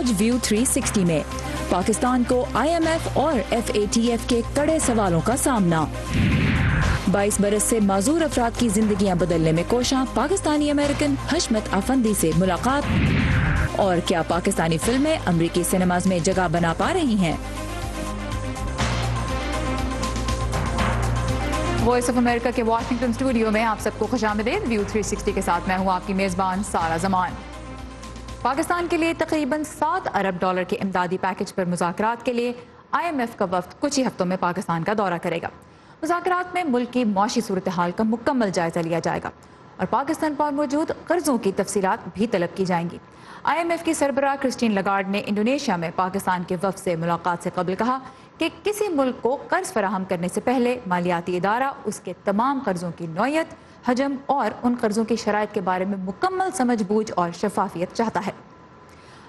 آج ویو 360 میں پاکستان کو IMF اور FATF کے کڑے سوالوں کا سامنا۔ 22 برس سے معذور افراد کی زندگیاں بدلنے میں کوشاں پاکستانی امریکن حشمت افندی سے ملاقات، اور کیا پاکستانی فلمیں امریکی سینماز میں جگہ بنا پا رہی ہیں؟ وائس آف امریکہ کے واشنگٹن اسٹوڈیو میں آپ سب کو خوش آمدید۔ ویو 360 کے ساتھ میں ہوں آپ کی میزبان سارا زمان۔ پاکستان کے لیے تقریباً $7 ارب کے امدادی پیکج پر مذاکرات کے لیے IMF کا وفد کچھ ہی ہفتوں میں پاکستان کا دورہ کرے گا۔ مذاکرات میں ملک کی معاشی صورتحال کا مکمل جائزہ لیا جائے گا اور پاکستان پر موجود قرضوں کی تفصیلات بھی طلب کی جائیں گی۔ IMF کی سربراہ کرسٹین لاگارڈ نے انڈونیشیا میں پاکستان کے وفد سے ملاقات سے قبل کہا کہ کسی ملک کو قرض فراہم کرنے سے پہلے مالیاتی ادارہ اس کے تمام قرضوں کی نوعیت، حجم اور ان قرضوں کی شرائط کے بارے میں مکمل سمجھ بوجھ اور شفافیت چاہتا ہے۔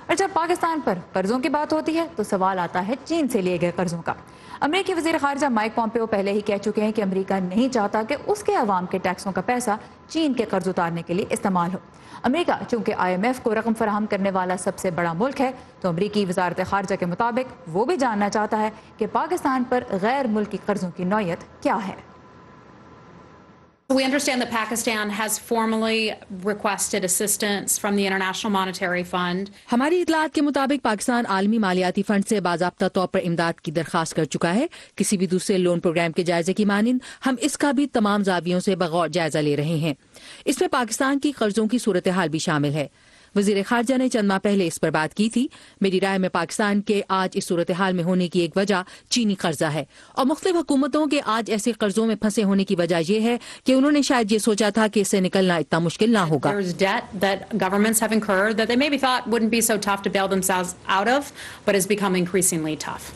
اور جب پاکستان پر قرضوں کی بات ہوتی ہے تو سوال آتا ہے چین سے لیے گئے قرضوں کا۔ امریکی وزیر خارجہ مائک پومپیو پہلے ہی کہہ چکے ہیں کہ امریکہ نہیں چاہتا کہ اس کے عوام کے ٹیکسوں کا پیسہ چین کے قرض اتارنے کے لیے استعمال ہو۔ امریکہ چونکہ IMF کو رقم فراہم کرنے والا سب سے بڑا ملک ہے، تو امریکی وزارت خارجہ کے مطابق وہ بھی جاننا چاہتا ہے کہ پاکستان پر غیر ملکی قرضوں کی نوعیت کیا ہے۔ We understand that Pakistan has formally requested assistance from the International Monetary Fund. ہماری اطلاعات کے مطابق پاکستان عالمی مالیاتی فنڈ سے باضابطہ طور پر امداد کی درخواست کر چکا ہے۔ کسی بھی دوسرے لون پروگرام کے جائزے کی مانند ہم اس کا بھی تمام زاویوں سے بغور جائزہ لے رہے ہیں۔ اس میں پاکستان کی قرضوں کی صورتحال بھی شامل ہے۔ وزیر خارجہ نے چند ماہ پہلے اس پر بات کی تھی۔ میری رائے میں پاکستان کے آج اس صورتحال میں ہونے کی ایک وجہ چینی قرضہ ہے، اور مختلف حکومتوں کے آج ایسے قرضوں میں پھنسے ہونے کی وجہ یہ ہے کہ انہوں نے شاید یہ سوچا تھا کہ اس سے نکلنا اتنا مشکل نہ ہوگا۔ There's debt that governments have incurred that they maybe thought wouldn't be so tough to bail themselves out of, but has become increasingly tough.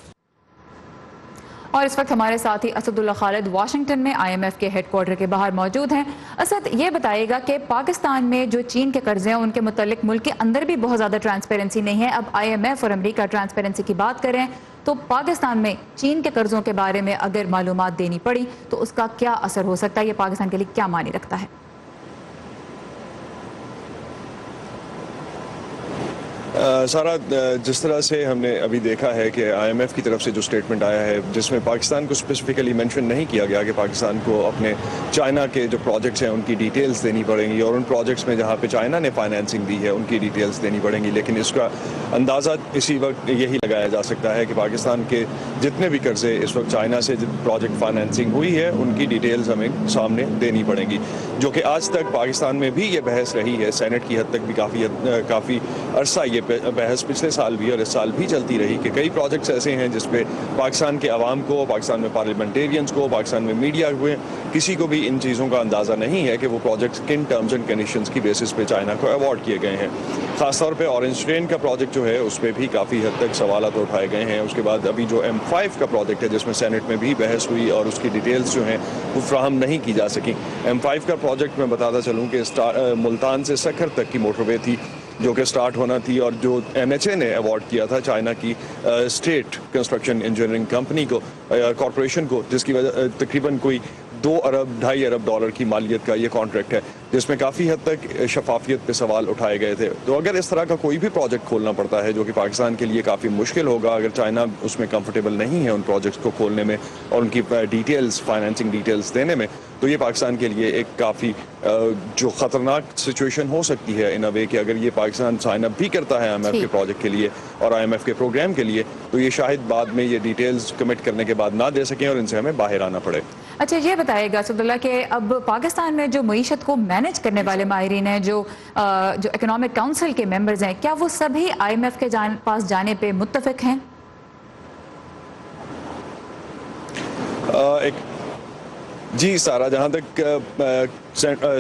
اور اس وقت ہمارے ساتھی اسد اللہ خالد واشنگٹن میں IMF کے ہیڈ کوارٹر کے باہر موجود ہیں۔ اسد، یہ بتائیے گا کہ پاکستان میں جو چین کے قرضے ہیں ان کے متعلق ملک کے اندر بھی بہت زیادہ ٹرانسپیرنسی نہیں ہے۔ اب IMF اور امریکہ ٹرانسپیرنسی کی بات کریں تو پاکستان میں چین کے قرضوں کے بارے میں اگر معلومات دینی پڑی تو اس کا کیا اثر ہو سکتا ہے؟ یہ پاکستان کے لیے کیا معنی رکھتا ہے؟ سارا، جس طرح سے ہم نے ابھی دیکھا ہے کہ IMF کی طرف سے جو سٹیٹمنٹ آیا ہے جس میں پاکستان کو اسپیسیفکلی مینشن نہیں کیا گیا کہ پاکستان کو اپنے چائنا کے جو پروجیکٹس ہیں ان کی ڈیٹیلز دینی پڑیں گی، اور ان پروجیکٹس میں جہاں پہ چائنا نے فائنینسنگ دی ہے ان کی ڈیٹیلز دینی پڑیں گی، لیکن اس کا اندازہ اسی وقت یہی لگایا جا سکتا ہے کہ پاکستان کے جتنے بھی قرضے اس وقت چائنا سے پروجیکٹ فائنینسنگ ہوئی ہے ان کی ڈیٹیلز ہمیں سامنے دینی پڑیں گی، جو کہ آج تک پاکستان میں بھی یہ بحث رہی ہے۔ سینٹ کی حد تک بھی کافی عرصہ یہ بحث پچھلے سال بھی اور اس سال بھی چلتی رہی کہ کئی پروجیکٹس ایسے ہیں جس پہ پاکستان کے عوام کو، پاکستان میں پارلیمنٹیرینز کو، پاکستان میں میڈیا ہوئے کسی کو بھی ان چیزوں کا اندازہ نہیں ہے کہ وہ پروجیکٹس کن ٹرمز اینڈ کنڈیشنز کی بیسس پہ چائنا کو ایوارڈ کیے گئے ہیں۔ خاص طور پہ اورنج ٹرین کا پروجیکٹ جو ہے اس پہ بھی کافی حد تک سوالات اٹھائے گئے ہیں۔ اس کے بعد ابھی جو M5 کا پروجیکٹ ہے جس میں سینٹ میں بھی بحث ہوئی اور اس کی ڈیٹیلز جو ہیں وہ فراہم نہیں کی جا سکیں۔ M5 کا پروجیکٹ میں بتاتا چلوں کہ ملتان سے سکھر تک کی موٹر وے تھی جو کہ سٹارٹ ہونا تھی، اور جو MHA نے ایوارڈ کیا تھا چائنا کی اسٹیٹ کنسٹرکشن انجینئرنگ کمپنی کو، کارپوریشن کو، جس کی وجہ تقریباً کوئی $2-2.5 ارب کی مالیت کا یہ کانٹریکٹ ہے، جس میں کافی حد تک شفافیت پہ سوال اٹھائے گئے تھے۔ تو اگر اس طرح کا کوئی بھی پروجیکٹ کھولنا پڑتا ہے جو کہ پاکستان کے لیے کافی مشکل ہوگا اگر چائنا اس میں کمفرٹیبل نہیں ہے ان پروجیکٹس کو کھولنے میں اور ان کی ڈیٹیلز، فائنینسنگ ڈیٹیلز دینے میں، تو یہ پاکستان کے لیے ایک کافی جو خطرناک سچویشن ہو سکتی ہے ان اے وے کہ اگر یہ پاکستان سائن اپ بھی کرتا ہے IMF کے پروجیکٹ کے لیے اور IMF کے پروگرام کے لیے، تو یہ شاید بعد میں یہ ڈیٹیلز کمٹ کرنے کے بعد نہ دے سکیں اور ان سے ہمیں باہر آنا پڑے۔ اچھا، یہ بتائیے گا اسد اللہ کہ اب پاکستان میں جو معیشت کو مینج کرنے والے ماہرین ہیں، جو اکنامک کونسل کے ممبرز ہیں، کیا وہ سبھی IMF کے پاس جانے پہ متفق ہیں؟ جی سارا، جہاں تک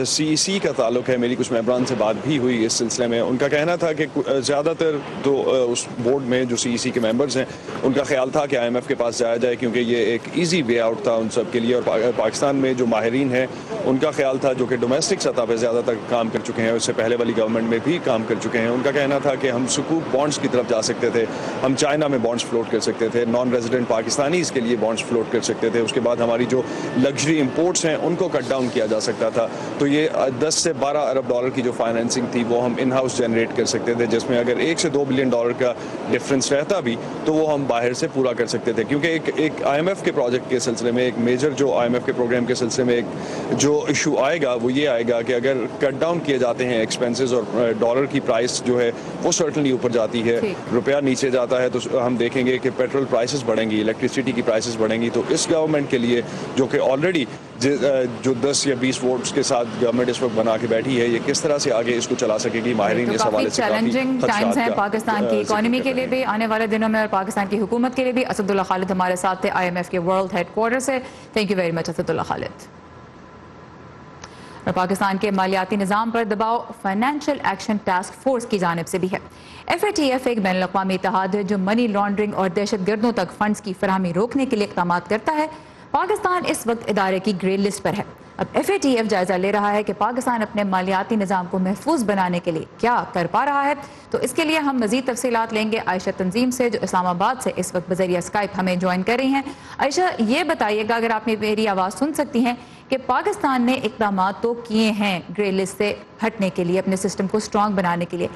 CEC کا تعلق ہے، میری کچھ ممبران سے بات بھی ہوئی اس سلسلے میں۔ ان کا کہنا تھا کہ زیادہ تر تو اس بورڈ میں جو CEC کے ممبرز ہیں ان کا خیال تھا کہ IMF کے پاس جایا جائے کیونکہ یہ ایک ایزی وے آؤٹ تھا ان سب کے لیے، اور پاکستان میں جو ماہرین ہیں ان کا خیال تر جو کہ ڈومیسٹک سطح پہ زیادہ تر کام کر چکے ہیں، اس سے پہلے والی گورنمنٹ میں بھی کام کر چکے ہیں، ان کا کہنا تھا کہ ہم سکوک بانڈز کی طرف جا سکتے تھے، ہم چائنا میں بانڈز فلوٹ کر سکتے تھے، نان ریزیڈنٹ پاکستانیز کے لیے بانڈز فلوٹ کر سکتے تھے، اس کے بعد ہماری جو لگژری امپورٹس ہیں ان کو کٹ ڈاؤن کیا جا سکتا تھا، تو یہ 10 سے 12 ارب ڈالر کی جو فائنینسنگ تھی وہ ہم ان ہاؤس جنریٹ کر سکتے تھے، جس میں اگر 1 سے 2 بلین ڈالر کا ڈفرینس رہتا بھی تو وہ ہم باہر سے پورا کر سکتے تھے، کیونکہ ایک آئی ایم ایف کے پروجیکٹ کے سلسلے میں، ایک میجر جو آئی ایم ایف کے پروگرام کے سلسلے میں ایک جو ایشو آئے گا وہ یہ آئے گا کہ اگر کٹ ڈاؤن کیے جاتے ہیں ایکسپینسز اور ڈالر کی پرائس جو ہے وہ سرٹنلی اوپر جاتی ہے، روپیہ نیچے جاتا ہے، تو ہم دیکھیں گے کہ پیٹرول پرائسز بڑھیں گی، الیکٹریسٹی کی پرائسز بڑھیں گی، تو اس گورنمنٹ کے لیے جو کہ آلریڈی جو 10 یا 20 ووٹس کے ساتھ گورنمنٹ اس وقت بنا کے بیٹھی ہے، یہ کس طرح سے آگے اس کو چلا سکے گی، ماہرین اس حوالے سے چیلنجنگ ٹائمز ہیں پاکستان کی اکانومی کے لیے بھی آنے والے دنوں میں، اور پاکستان کی حکومت کے لیے بھی۔ اسد اللہ خالد ہمارے ساتھ تھے آئی ایم ایف کے ورلڈ ہیڈ کوارٹر سے، thank you very much Asad Ullah Khalid. اور پاکستان کے مالیاتی نظام پر دباؤ فائنینشیل ایکشن ٹاسک فورس کی جانب سے بھی ہے۔ FATF ایک بین الاقوامی اتحاد ہے جو منی لانڈرنگ اور دہشت گردوں تک فنڈز کی فراہمی روکنے کے لیے اقدامات کرتا ہے۔ پاکستان اس وقت ادارے کی گرے لسٹ پر ہے۔ اب FATF جائزہ لے رہا ہے کہ پاکستان اپنے مالیاتی نظام کو محفوظ بنانے کے لیے کیا کر پا رہا ہے، تو اس کے لیے ہم مزید تفصیلات لیں گے عائشہ تنظیم سے، جو اسلام آباد سے اس وقت بذریعہ اسکائپ ہمیں جوائن کر رہی ہیں۔ عائشہ، یہ بتائیے گا اگر آپ میری آواز سن سکتی ہیں کہ پاکستان نے اقدامات تو کیے ہیں گرے لسٹ سے ہٹنے کے لیے، اپنے سسٹم کو اسٹرانگ بنانے کے لیے،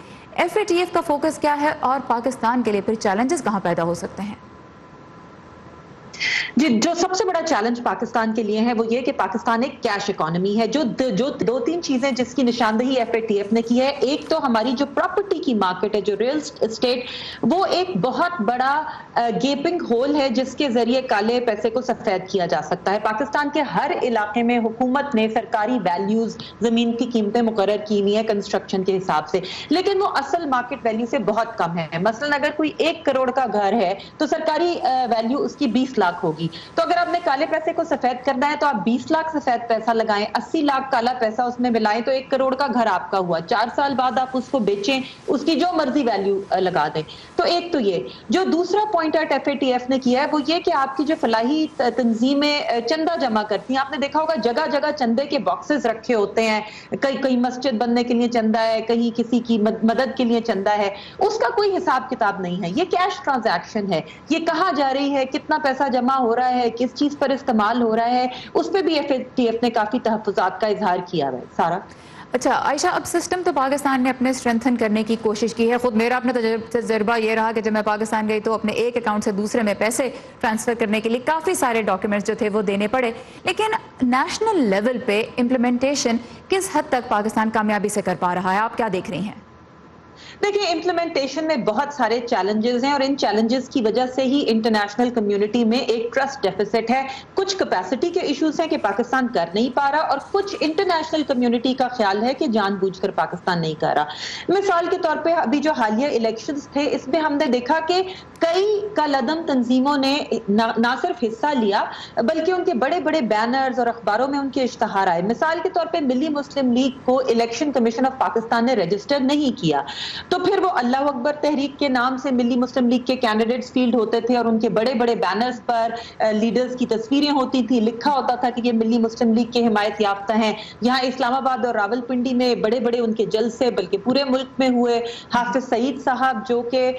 FATF کا فوکس کیا ہے اور پاکستان کے لیے پھر چیلنجز کہاں پیدا ہو سکتے ہیں؟ جی، جو سب سے بڑا چیلنج پاکستان کے لیے ہے وہ یہ کہ پاکستان ایک کیش اکانومی ہے۔ جو 2-3 چیزیں جس کی نشاندہی FATF نے کی ہے، ایک تو ہماری جو پراپرٹی کی مارکیٹ ہے، جو ریل اسٹیٹ، وہ ایک بہت بڑا گیپنگ ہول ہے جس کے ذریعے کالے پیسے کو سفید کیا جا سکتا ہے۔ پاکستان کے ہر علاقے میں حکومت نے سرکاری ویلیوز، زمین کی قیمتیں مقرر کی ہوئی ہیں کنسٹرکشن کے حساب سے، لیکن وہ اصل مارکیٹ ویلیو سے بہت کم ہے۔ مثلا اگر کوئی 1 کروڑ کا گھر ہے تو سرکاری ویلیو اس کی 20 لاکھ ہوگی، تو اگر آپ نے کالے پیسے کو سفید کرنا ہے تو آپ 20 لاکھ سفید پیسہ لگائیں، 80 لاکھ کالا پیسہ اس میں ملائیں تو 1 کروڑ کا گھر آپ کا ہوا۔ 4 سال بعد آپ اس کو بیچیں، اس کی جو مرضی ویلیو لگا دیں۔ تو ایک تو یہ جو دوسرا پوائنٹ آؤٹ FATF نے کیا ہے وہ یہ کہ آپ کی جو فلاحی تنظیمیں چندہ جمع کرتی ہیں، آپ نے دیکھا ہوگا جگہ جگہ چندے کے باکسز رکھے ہوتے ہیں، کہیں مسجد بننے کے لیے چندہ ہے، کہیں کسی کی مدد کے لیے چندہ ہے، اس کا کوئی حساب کتاب نہیں ہے۔ یہ کیش ٹرانزیکشن ہے، یہ کہاں جا رہی ہے، کتنا پیسہ جمع ہو رہا ہے، کس چیز پر استعمال ہو رہا ہے، اس پہ بھی FATF نے کافی تحفظات کا اظہار کیا ہے۔ سارا اچھا عائشہ، اب سسٹم تو پاکستان نے اپنے اسٹرینتھن کرنے کی کوشش کی ہے۔ خود میرا اپنا تجربہ یہ رہا کہ جب میں پاکستان گئی تو اپنے ایک اکاؤنٹ سے دوسرے میں پیسے ٹرانسفر کرنے کے لیے کافی سارے ڈاکیومنٹس جو تھے وہ دینے پڑے، لیکن نیشنل لیول پہ امپلیمنٹیشن کس حد تک پاکستان کامیابی سے کر پا رہا ہے؟ آپ کیا دیکھ رہی ہیں؟ دیکھیں، امپلیمنٹیشن میں بہت سارے چیلنجز ہیں اور ان چیلنجز کی وجہ سے ہی انٹرنیشنل کمیونٹی میں ایک ٹرسٹ ڈیفیسٹ ہے۔ کچھ کیپیسٹی کے ایشوز ہیں کہ پاکستان کر نہیں پا رہا، اور کچھ انٹرنیشنل کمیونٹی کا خیال ہے کہ جان بوجھ کر پاکستان نہیں کر رہا۔ مثال کے طور پہ ابھی جو حالیہ الیکشنز تھے، اس میں ہم نے دیکھا کہ کئی کالعدم تنظیموں نے نہ صرف حصہ لیا بلکہ ان کے بڑے بڑے بینرز اور اخباروں میں ان کے اشتہار آئے۔ مثال کے طور پہ ملی مسلم لیگ کو الیکشن کمیشن آف پاکستان نے رجسٹر نہیں کیا، تو پھر وہ اللہ اکبر تحریک کے نام سے ملی مسلم لیگ کے کینڈیڈیٹس فیلڈ ہوتے تھے اور ان کے بڑے بڑے بینرز پر لیڈرز کی تصویریں ہوتی تھی، لکھا ہوتا تھا کہ یہ ملی مسلم لیگ کے حمایت یافتہ ہیں۔ یہاں اسلام آباد اور راولپنڈی میں بڑے بڑے ان کے جلسے بلکہ پورے ملک میں ہوئے۔ حافظ سعید صاحب جو کہ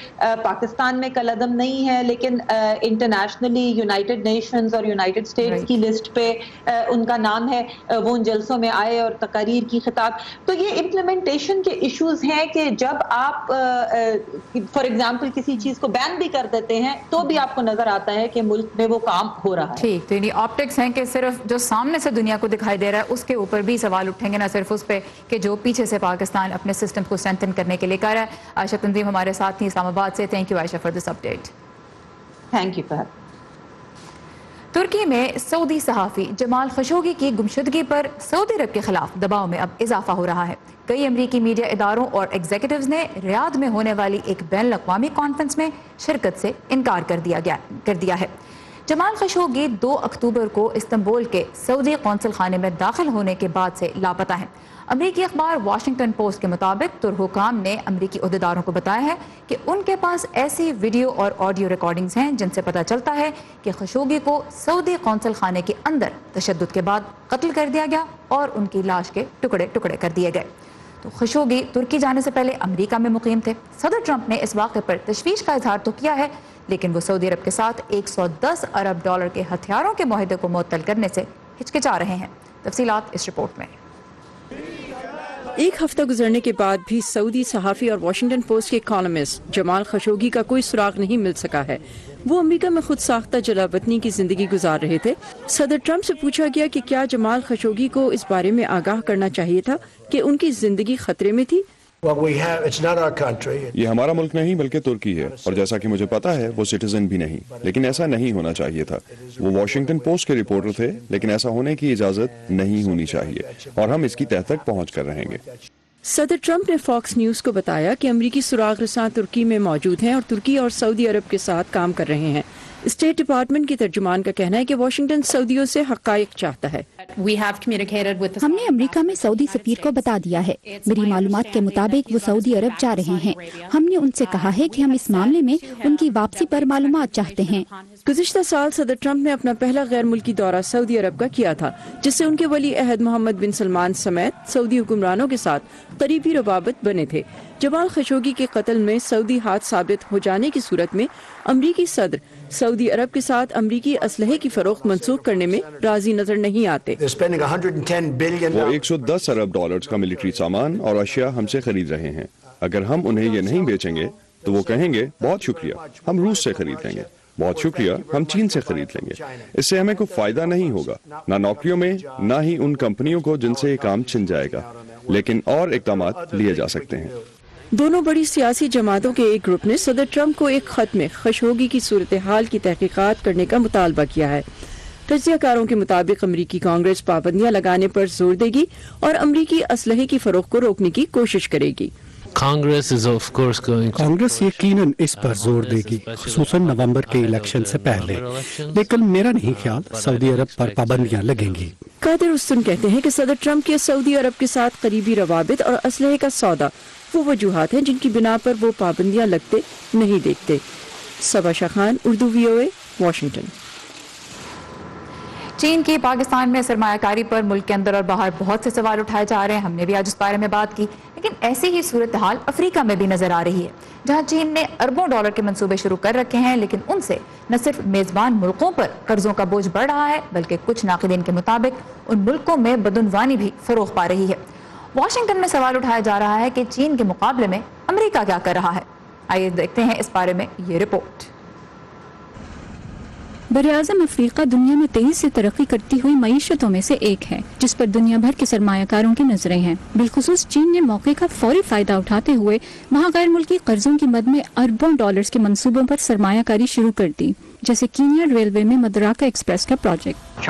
پاکستان میں کالعدم نہیں ہے لیکن انٹرنیشنلی یونائٹڈ نیشنز اور یونائٹڈ اسٹیٹس کی لسٹ پہ ان کا نام ہے، وہ ان جلسوں میں آئے اور تقاریر کی خطاب۔ تو یہ امپلیمنٹیشن کے ایشوز ہیں کہ جب آپ فار ایگزامپل کسی چیز کو بین بھی کر دیتے ہیں تو بھی آپ کو نظر آتا ہے کہ ملک میں وہ کام ہو رہا ہے۔ ٹھیک، تو یعنی آپٹکس ہیں کہ صرف جو سامنے سے دنیا کو دکھائی دے رہا ہے اس کے اوپر بھی سوال اٹھیں گے، نہ صرف اس پہ کہ جو پیچھے سے پاکستان اپنے سسٹم کو اسٹرینتھن کرنے کے لیے کر رہا ہے۔ عائشہ تنظیم ہمارے ساتھ تھی اسلام آباد سے، thank you Ayesha for this update. Thank you Fahad. ترکی میں سعودی صحافی جمال خشوگی کی گمشدگی پر سعودی عرب کے خلاف دباؤ میں اب اضافہ ہو رہا ہے۔ کئی امریکی میڈیا اداروں اور ایگزیکٹوز نے ریاض میں ہونے والی ایک بین الاقوامی کانفرنس میں شرکت سے انکار کر دیا ہے۔ جمال خشوگی 2 اکتوبر کو استنبول کے سعودی قونصل خانے میں داخل ہونے کے بعد سے لاپتہ ہیں۔ امریکی اخبار واشنگٹن پوسٹ کے مطابق ترک-حکام نے امریکی عہدیداروں کو بتایا ہے کہ ان کے پاس ایسی ویڈیو اور آڈیو ریکارڈنگز ہیں جن سے پتہ چلتا ہے کہ خشوگی کو سعودی قونصل خانے کے اندر تشدد کے بعد قتل کر دیا گیا اور ان کی لاش کے ٹکڑے ٹکڑے کر دیے گئے۔ تو خشوگی ترکی جانے سے پہلے امریکہ میں مقیم تھے۔ صدر ٹرمپ نے اس واقعے پر تشویش کا اظہار تو کیا ہے، لیکن وہ سعودی عرب کے ساتھ $110 ارب کے ہتھیاروں کے معاہدے کو معطل کرنے سے ہچکچا رہے ہیں۔ تفصیلات اس رپورٹ میں۔ ایک ہفتہ گزرنے کے بعد بھی سعودی صحافی اور واشنگٹن پوسٹ کے کالمسٹ جمال خشوگی کا کوئی سراغ نہیں مل سکا ہے۔ وہ امریکہ میں خود ساختہ جلا وطنی کی زندگی گزار رہے تھے۔ صدر ٹرمپ سے پوچھا گیا کہ کیا جمال خشوگی کو اس بارے میں آگاہ کرنا چاہیے تھا کہ ان کی زندگی خطرے میں تھی۔ یہ ہمارا ملک نہیں بلکہ ترکی ہے، اور جیسا کہ مجھے پتا ہے وہ سٹیزن بھی نہیں، لیکن ایسا نہیں ہونا چاہیے تھا۔ وہ واشنگٹن پوسٹ کے رپورٹر تھے، لیکن ایسا ہونے کی اجازت نہیں ہونی چاہیے، اور ہم اس کی تہ تک پہنچ کر رہیں گے۔ صدر ٹرمپ نے فاکس نیوز کو بتایا کہ امریکی سراغ رساں ترکی میں موجود ہیں اور ترکی اور سعودی عرب کے ساتھ کام کر رہے ہیں۔ اسٹیٹ ڈپارٹمنٹ کی ترجمان کا کہنا ہے کہ واشنگٹن سعودیوں سے حقائق چاہتا ہے۔ ہم نے امریکہ میں سعودی سفیر کو بتا دیا ہے، میری معلومات کے مطابق وہ سعودی عرب جا رہے ہیں۔ ہم نے ان سے کہا ہے کہ ہم اس معاملے میں ان کی واپسی پر معلومات چاہتے ہیں۔ گزشتہ سال صدر ٹرمپ نے اپنا پہلا غیر ملکی دورہ سعودی عرب کا کیا تھا، جس سے ان کے ولی عہد محمد بن سلمان سمیت سعودی حکمرانوں کے ساتھ قریبی روابط بنے تھے۔ جمال خشوگی کے قتل میں سعودی ہاتھ ثابت ہو جانے کی صورت میں امریکی صدر سعودی عرب کے ساتھ امریکی اسلحے کی فروخت منسوخ کرنے میں راضی نظر نہیں آتے۔ وہ 110 ارب ڈالرز کا ملٹری سامان اور اشیاء ہم سے خرید رہے ہیں۔ اگر ہم انہیں یہ نہیں بیچیں گے تو وہ کہیں گے بہت شکریہ، ہم روس سے خرید لیں گے، بہت شکریہ، ہم چین سے خرید لیں گے۔ اس سے ہمیں کوئی فائدہ نہیں ہوگا، نہ نوکریوں میں، نہ ہی ان کمپنیوں کو جن سے یہ کام چھن جائے گا، لیکن اور اقدامات لیے جا سکتے ہیں۔ دونوں بڑی سیاسی جماعتوں کے ایک گروپ نے صدر ٹرمپ کو ایک خط میں خشوگی کی صورتحال کی تحقیقات کرنے کا مطالبہ کیا ہے۔ تجزیہ کاروں کے مطابق امریکی کانگریس پابندیاں لگانے پر زور دے گی اور امریکی اسلحے کی فروخت کو روکنے کی کوشش کرے گی۔ کانگریس یقیناً اس پر زور دے گی، خصوصاً نومبر کے الیکشن سے پہلے، لیکن میرا نہیں خیال سعودی عرب پر پابندیاں لگیں گی۔ قادر استن کہتے ہیں کہ صدر ٹرمپ کے سعودی عرب کے ساتھ قریبی روابط اور اسلحے کا سودا وہ وجوہات ہیں جن کی بنا پر وہ پابندیاں لگتے نہیں دیکھتے۔ صبا شاہ خان، اردو VOA، واشنگٹن۔ چین کی پاکستان میں سرمایہ کاری پر ملک کے اندر اور باہر بہت سے سوال اٹھائے جا رہے ہیں، ہم نے بھی آج اس بارے میں بات کی، لیکن ایسی ہی صورتحال افریقہ میں بھی نظر آ رہی ہے، جہاں چین نے اربوں ڈالر کے منصوبے شروع کر رکھے ہیں، لیکن ان سے نہ صرف میزبان ملکوں پر قرضوں کا بوجھ بڑھ رہا ہے، بلکہ کچھ ناقدین کے مطابق ان ملکوں میں بدعنوانی بھی فروغ پا رہی ہے۔ واشنگٹن میں سوال اٹھایا جا رہا ہے کہ چین کے مقابلے میں امریکہ کیا کر رہا ہے۔ آئیے دیکھتے ہیں اس بارے میں یہ رپورٹ۔ براعظم افریقہ دنیا میں تیزی سے ترقی کرتی ہوئی معیشتوں میں سے ایک ہے، جس پر دنیا بھر کے سرمایہ کاروں کی نظریں ہیں۔ بالخصوص چین نے موقع کا فوری فائدہ اٹھاتے ہوئے وہاں غیر ملکی قرضوں کی مد میں اربوں ڈالرز کے منصوبوں پر سرمایہ کاری شروع کر دی، جیسے کینیا ریلوے میں مدراکا ایکسپریس کا پروجیکٹ۔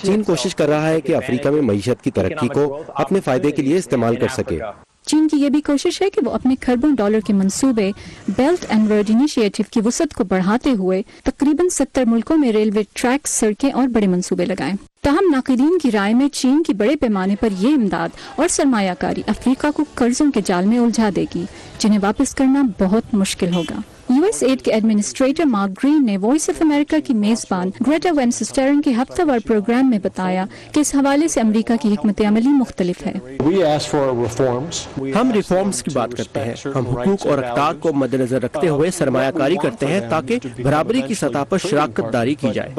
چین کوشش کر رہا ہے کہ افریقہ میں معیشت کی ترقی کو اپنے فائدے کے لیے استعمال کر سکے۔ چین کی یہ بھی کوشش ہے کہ وہ اپنے کھربوں ڈالر کے منصوبے بیلٹ اینڈ روڈ انیشیٹو کی وسعت کو بڑھاتے ہوئے تقریباً 70 ملکوں میں ریلوے ٹریک، سڑکیں اور بڑے منصوبے لگائیں۔ تاہم ناقدین کی رائے میں چین کی بڑے پیمانے پر یہ امداد اور سرمایہ کاری افریقہ کو قرضوں کے جال میں الجھا دے گی، جنہیں واپس کرنا بہت مشکل ہوگا۔ US ایڈ کے ایڈمنسٹریٹر مارک گرین نے وائس آف امریکہ کی میزبان گریٹا وین سسٹرن کے ہفتہ وار پروگرام میں بتایا کہ اس حوالے سے امریکہ کی حکمت عملی مختلف ہے۔ ہم ریفارمز کی بات کرتے ہیں، ہم حقوق اور اقدار کو مد نظر رکھتے ہوئے سرمایہ کاری کرتے ہیں تاکہ برابری کی سطح پر شراکت داری کی جائے۔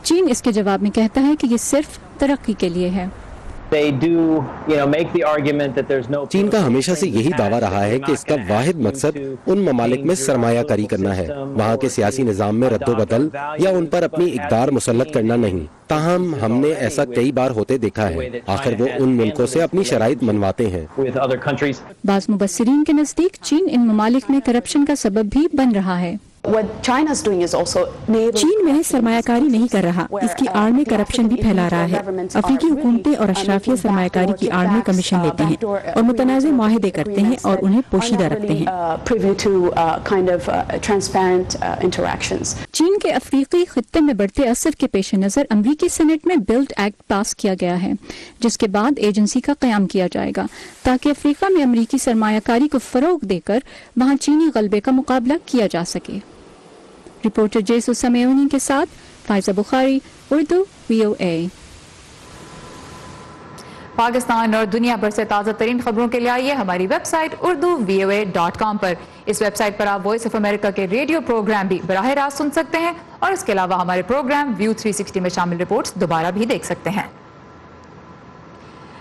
چین اس کے جواب میں کہتا ہے کہ یہ صرف ترقی کے لیے ہے۔ چین کا ہمیشہ سے یہی دعویٰ رہا ہے کہ اس کا واحد مقصد ان ممالک میں سرمایہ کاری کرنا ہے، وہاں کے سیاسی نظام میں رد و بدل یا ان پر اپنی اقدار مسلط کرنا نہیں۔ تاہم ہم نے ایسا کئی بار ہوتے دیکھا ہے، آخر وہ ان ملکوں سے اپنی شرائط منواتے ہیں۔ بعض مبصرین کے نزدیک چین ان ممالک میں کرپشن کا سبب بھی بن رہا ہے۔ چین محض سرمایہ کاری نہیں کر رہا، اس کی آڑ میں کرپشن بھی پھیلا رہا ہے۔ افریقی حکومتیں اور اشرافیہ سرمایہ کاری کی آڑ میں کمیشن لیتے ہیں اور متنازع معاہدے کرتے ہیں اور انہیں پوشیدہ رکھتے ہیں۔ چین کے افریقی خطے میں بڑھتے اثر کے پیش نظر امریکی سینٹ میں بلڈ ایکٹ پاس کیا گیا ہے، جس کے بعد ایجنسی کا قیام کیا جائے گا تاکہ افریقہ میں امریکی سرمایہ کاری کو فروغ دے کر وہاں چینی غلبے کا مقابلہ کیا جا سکے۔ رپورٹر جیسو سمیونی کے ساتھ فائزہ بخاری، اردو VOA۔ پاکستان اور دنیا بھر سے تازہ ترین خبروں کے لیے آئیے ہماری ویب سائٹ urduvoa.com پر۔ اس ویب سائٹ پر آپ وائس آف امریکہ کے ریڈیو پروگرام بھی براہ راست سن سکتے ہیں، اور اس کے علاوہ ہمارے پروگرام ویو 360 میں شامل رپورٹس دوبارہ بھی دیکھ سکتے ہیں۔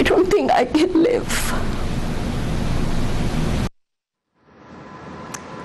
I don't think I can live.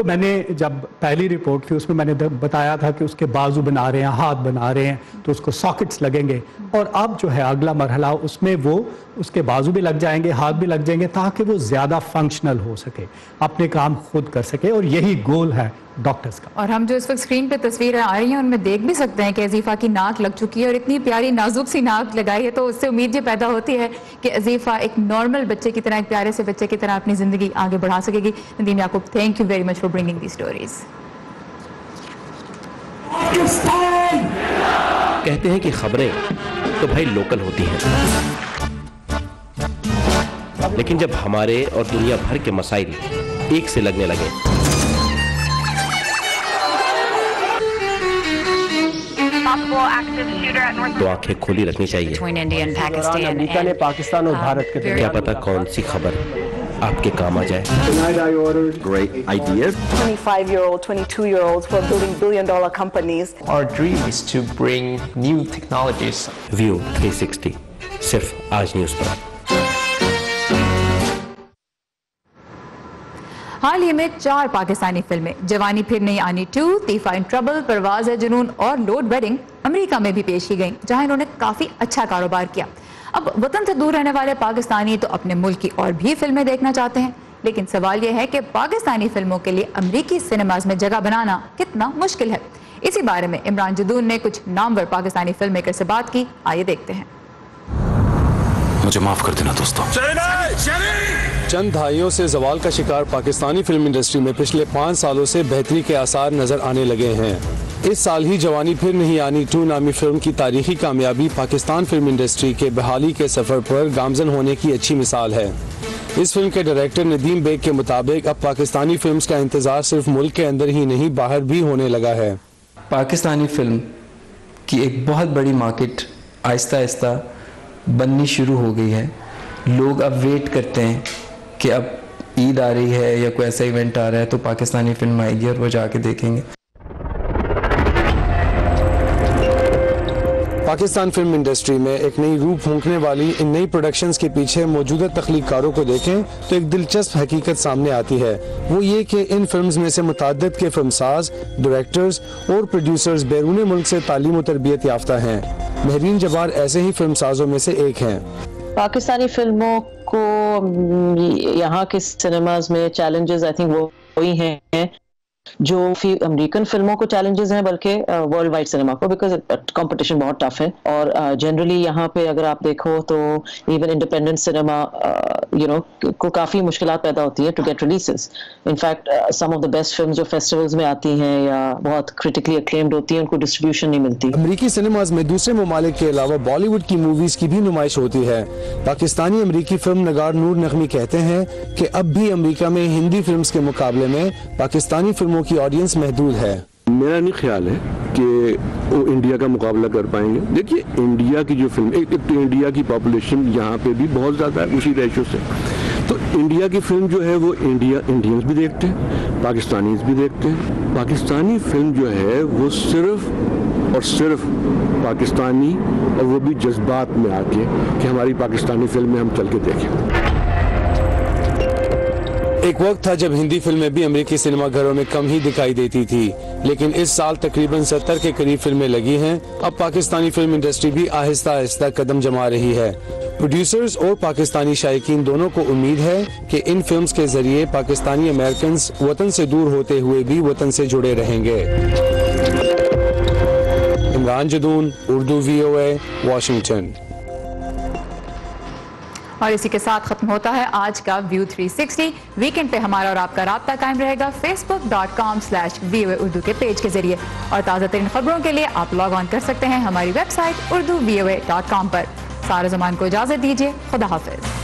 تو میں نے جب پہلی رپورٹ تھی اس میں نے بتایا تھا کہ اس کے بازو بنا رہے ہیں, ہاتھ بنا رہے ہیں, تو اس کو ساکٹس لگیں گے, اور اب جو ہے اگلا مرحلہ اس میں وہ اس کے بازو بھی لگ جائیں گے, ہاتھ بھی لگ جائیں گے, تاکہ وہ زیادہ فنکشنل ہو سکے, اپنے کام خود کر سکے, اور یہی گول ہے ڈاکٹرز کا. اور ہم جو اس وقت اسکرین پہ تصویریں آ رہی ہیں ان میں دیکھ بھی سکتے ہیں کہ عزیفہ کی ناک لگ چکی ہے, اور اتنی پیاری نازک سی ناک لگائی ہے, تو اس سے امید یہ پیدا ہوتی ہے کہ عزیفہ ایک نارمل بچے کی طرح, ایک پیارے سے بچے کی طرح اپنی زندگی آگے بڑھا سکے گی. Nadeem Yaqoob, thank you very much for bringing the stories. کہتے ہیں کہ خبریں تو بھائی لوکل ہوتی ہیں, لیکن جب ہمارے اور دنیا بھر کے مسائل ایک سے لگنے لگے تو آنکھیں کھولی رکھنی چاہیے. امریکہ نے پاکستان اور بھارت کے کیا پتا کون سی خبر آپ کے کام آ جائے. Great idea. 25-year-old, 22-year-olds who are building billion-dollar companies. Our dream is to bring new technologies. View 360 صرف آج نیوز پر. حال ہی میں 4 پاکستانی فلمیں جوانی پھر نہیں آنی 2, طیفہ ان ٹربل, پرواز ہے جنون اور لوڈ ویڈنگ امریکہ میں بھی پیش کی گئیں, جہاں انہوں نے کافی اچھا کاروبار کیا. اب وطن سے دور رہنے والے پاکستانی تو اپنے ملک کی اور بھی فلمیں دیکھنا چاہتے ہیں, لیکن سوال یہ ہے کہ پاکستانی فلموں کے لیے امریکی سینماز میں جگہ بنانا کتنا مشکل ہے. اسی بارے میں عمران جدون نے کچھ نامور پاکستانی فلم میکر سے بات کی, آئیے دیکھتے ہیں. مجھے معاف کر دینا دوستو. چند دہائیوں سے زوال کا شکار پاکستانی فلم انڈسٹری میں پچھلے 5 سالوں سے بہتری کے آثار نظر آنے لگے ہیں. اس سال ہی جوانی پھر نہیں آنی 2 نامی فلم کی تاریخی کامیابی پاکستان فلم انڈسٹری کے بحالی کے سفر پر گامزن ہونے کی اچھی مثال ہے. اس فلم کے ڈائریکٹر ندیم بیگ کے مطابق اب پاکستانی فلمز کا انتظار صرف ملک کے اندر ہی نہیں باہر بھی ہونے لگا ہے. پاکستانی فلم کی ایک بہت بڑی مارکیٹ آہستہ آہستہ بننی شروع ہو گئی ہے. لوگ اب ویٹ کرتے ہیں کہ اب عید آ رہی ہے یا کوئی ایسا ایونٹ آ رہا ہے تو پاکستانی فلم آئے گی اور وہ جا کے دیکھیں گے. پاکستان فلم انڈسٹری میں ایک نئی روح پھونکنے والی ان نئی پروڈکشنز کے پیچھے موجودہ تخلیق کاروں کو دیکھیں تو ایک دلچسپ حقیقت سامنے آتی ہے. وہ یہ کہ ان فلمز میں سے متعدد کے فلمساز, ڈائریکٹرز اور پروڈیوسرز بیرون ملک سے تعلیم و تربیت یافتہ ہیں. مہرین جبار ایسے ہی فلم سازوں میں سے ایک ہیں. پاکستانی فلموں کو یہاں کے سینماز میں چیلنجز آئی تھنک وہی ہیں جو امریکن فلموں کو چیلنجز ہیں, بلکہ ورلڈ وائڈ سینما کو, بیکاز کمپٹیشن بہت ٹف ہے. اور جنرلی یہاں پہ اگر آپ دیکھو تو ایون انڈیپینڈنٹ سینما کو کافی مشکلات پیدا ہوتی ہے to get releases. In fact some of the best films جو فیسٹیولز میں آتی ہیں یا بہت کریٹیکلی اکلیمڈ ہوتی ہیں ان کو ڈسٹریبیوشن نہیں ملتی. امریکی سینماز میں دوسرے ممالک کے علاوہ بالی ووڈ کی موویز کی بھی نمائش ہوتی ہے. پاکستانی امریکی فلم نگار نور نغمی کہتے ہیں کہ اب بھی امریکہ میں ہندی فلمز کے مقابلے میں پاکستانی فلموں کی آڈینس محدود ہے. میرا نہیں خیال ہے کہ وہ انڈیا کا مقابلہ کر پائیں گے. دیکھیے انڈیا کی جو فلم, ایک تو انڈیا کی پاپولیشن یہاں پہ بھی بہت زیادہ ہے اسی ریشو سے, تو انڈیا کی فلم جو ہے وہ انڈینز بھی دیکھتے ہیں, پاکستانیز بھی دیکھتے ہیں. پاکستانی فلم جو ہے وہ صرف اور صرف پاکستانی, اور وہ بھی جذبات میں آ کے کہ ہماری پاکستانی فلمیں ہم چل کے دیکھیں. ایک وقت تھا جب ہندی فلمیں بھی امریکی سینما گھروں میں کم ہی دکھائی دیتی تھی, لیکن اس سال تقریباً 70 کے قریب فلمیں لگی ہیں. اب پاکستانی فلم انڈسٹری بھی آہستہ آہستہ قدم جما رہی ہے. پروڈیوسرز اور پاکستانی شائقین دونوں کو امید ہے کہ ان فلمز کے ذریعے پاکستانی امریکنز وطن سے دور ہوتے ہوئے بھی وطن سے جڑے رہیں گے. Imran Jadoon, Urdu VOA, Washington. اور اسی کے ساتھ ختم ہوتا ہے آج کا ویو 360. ویکینڈ پہ ہمارا اور آپ کا رابطہ قائم رہے گا facebook.com/VOA اردو کے پیج کے ذریعے, اور تازہ ترین خبروں کے لیے آپ لاگ آن کر سکتے ہیں ہماری ویب سائٹ urduvoa.com پر. سارا زمان کو اجازت دیجیے, خدا حافظ.